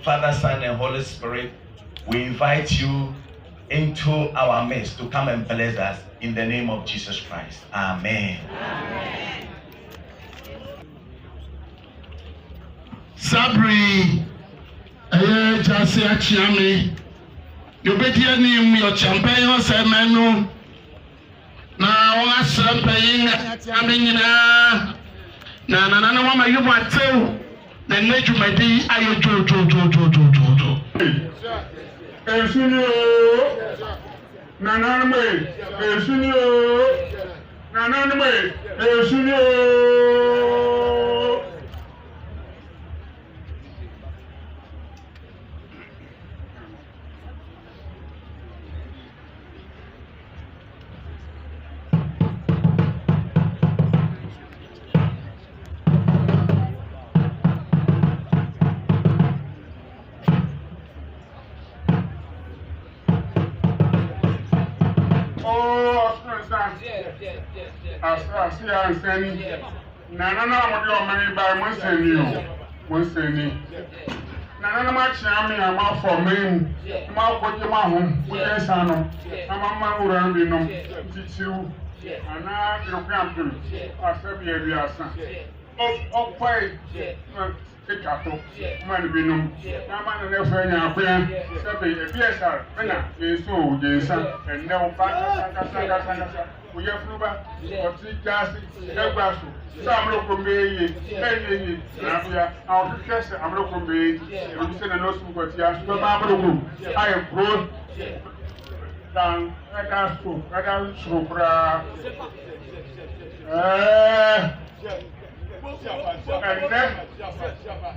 Father, Son, and Holy Spirit, we invite you into our midst to come and bless us in the name of Jesus Christ. Amen. Amen. Sabri, Jasi Achiami, you bet your name, your champagne or semenu. Now, what's champagne? Na mama you want to na neju medi ayo jo. Esunio na me esunio na me esunio. Nana money by Monsignor. Nana much I'm out for me. My home, I'm a man around you, teach you, and now you're camping. I said, yes, oh, pay. Take up, man, be no. I'm an affair now, yes, sir. So, yes, and now, we have Ruba, or three classes, Amonokrom our professor, Amonokrom, you send a note to Amonokrom. I am grown down, I can't school, I can't school.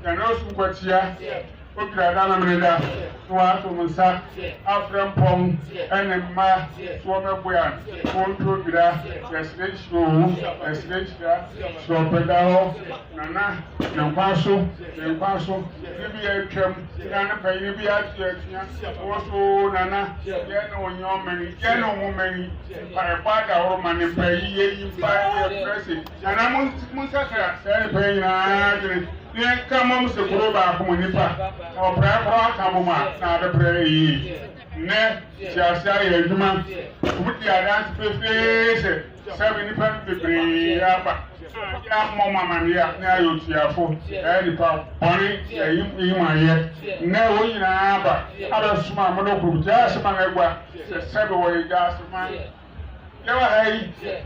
And also, what's here? Okradana Noa Musa, Afram Pong, and Ma, Swamabua, Contra, Residential, Swapedao, Nana, Nampaso, Libya Chem, Nana Payibia, also Nana, Geno woman, by a bad woman in Pay, by a pressing, and I'm Musa, saying, come on, the Groba Comunipa, or Brabra Camoma, not a prayer. Ne, shall say a human, put the dance face, 7 pounds to bring up. Mamma, now you see a fool, and Bonnie, in my head. No, in Abba, other small Monokrom, just among a 7 way gas of mine. Never hate.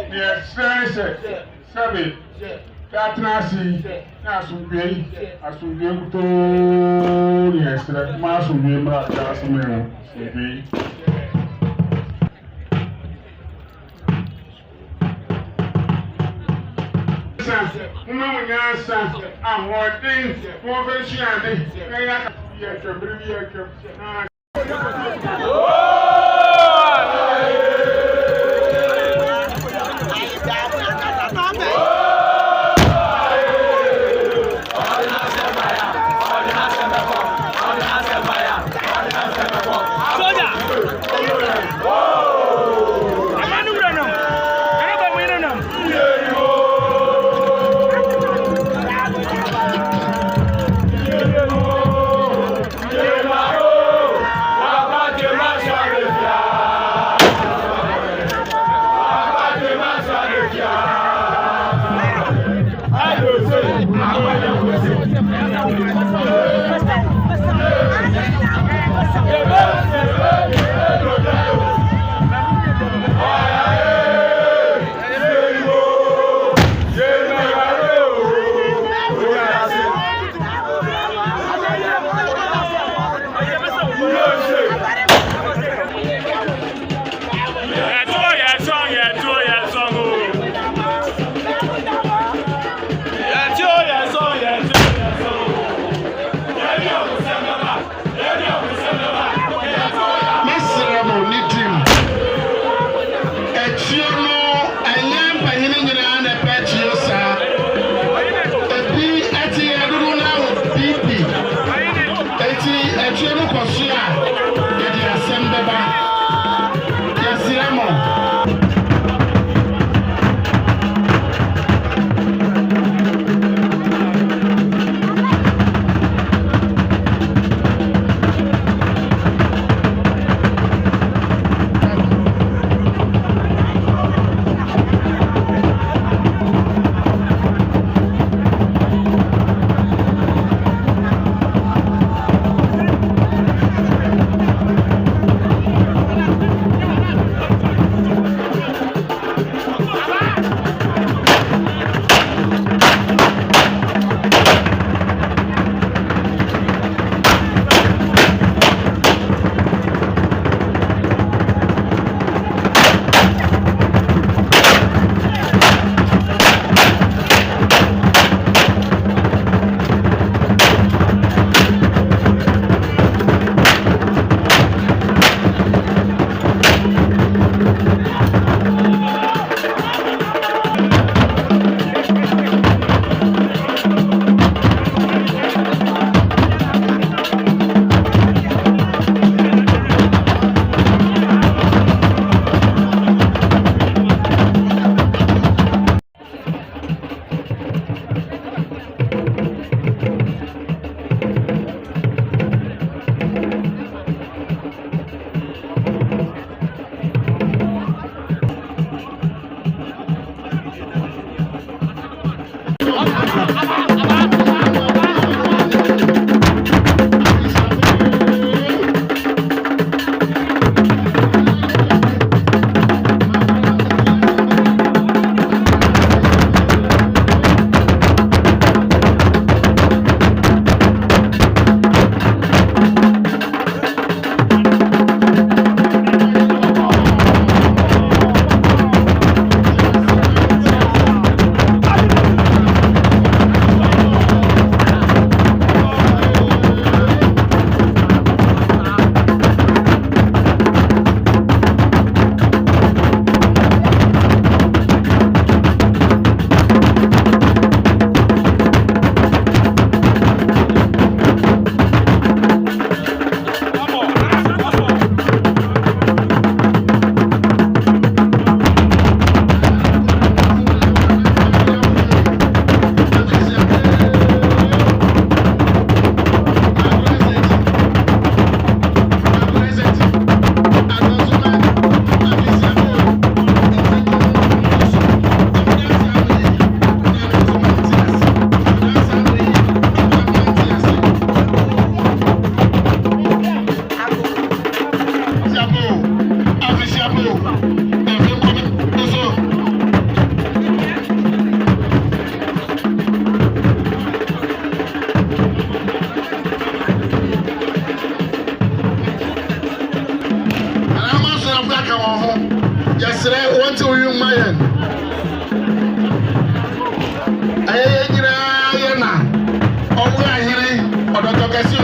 Yes, Sabi, Katnasi, Nasumbi, Asumbi, yes, Masumbi, Jasmine, Subi. I'm working for the want to you mayen. Aye nyina ye na. Omo ahiri odoto kesi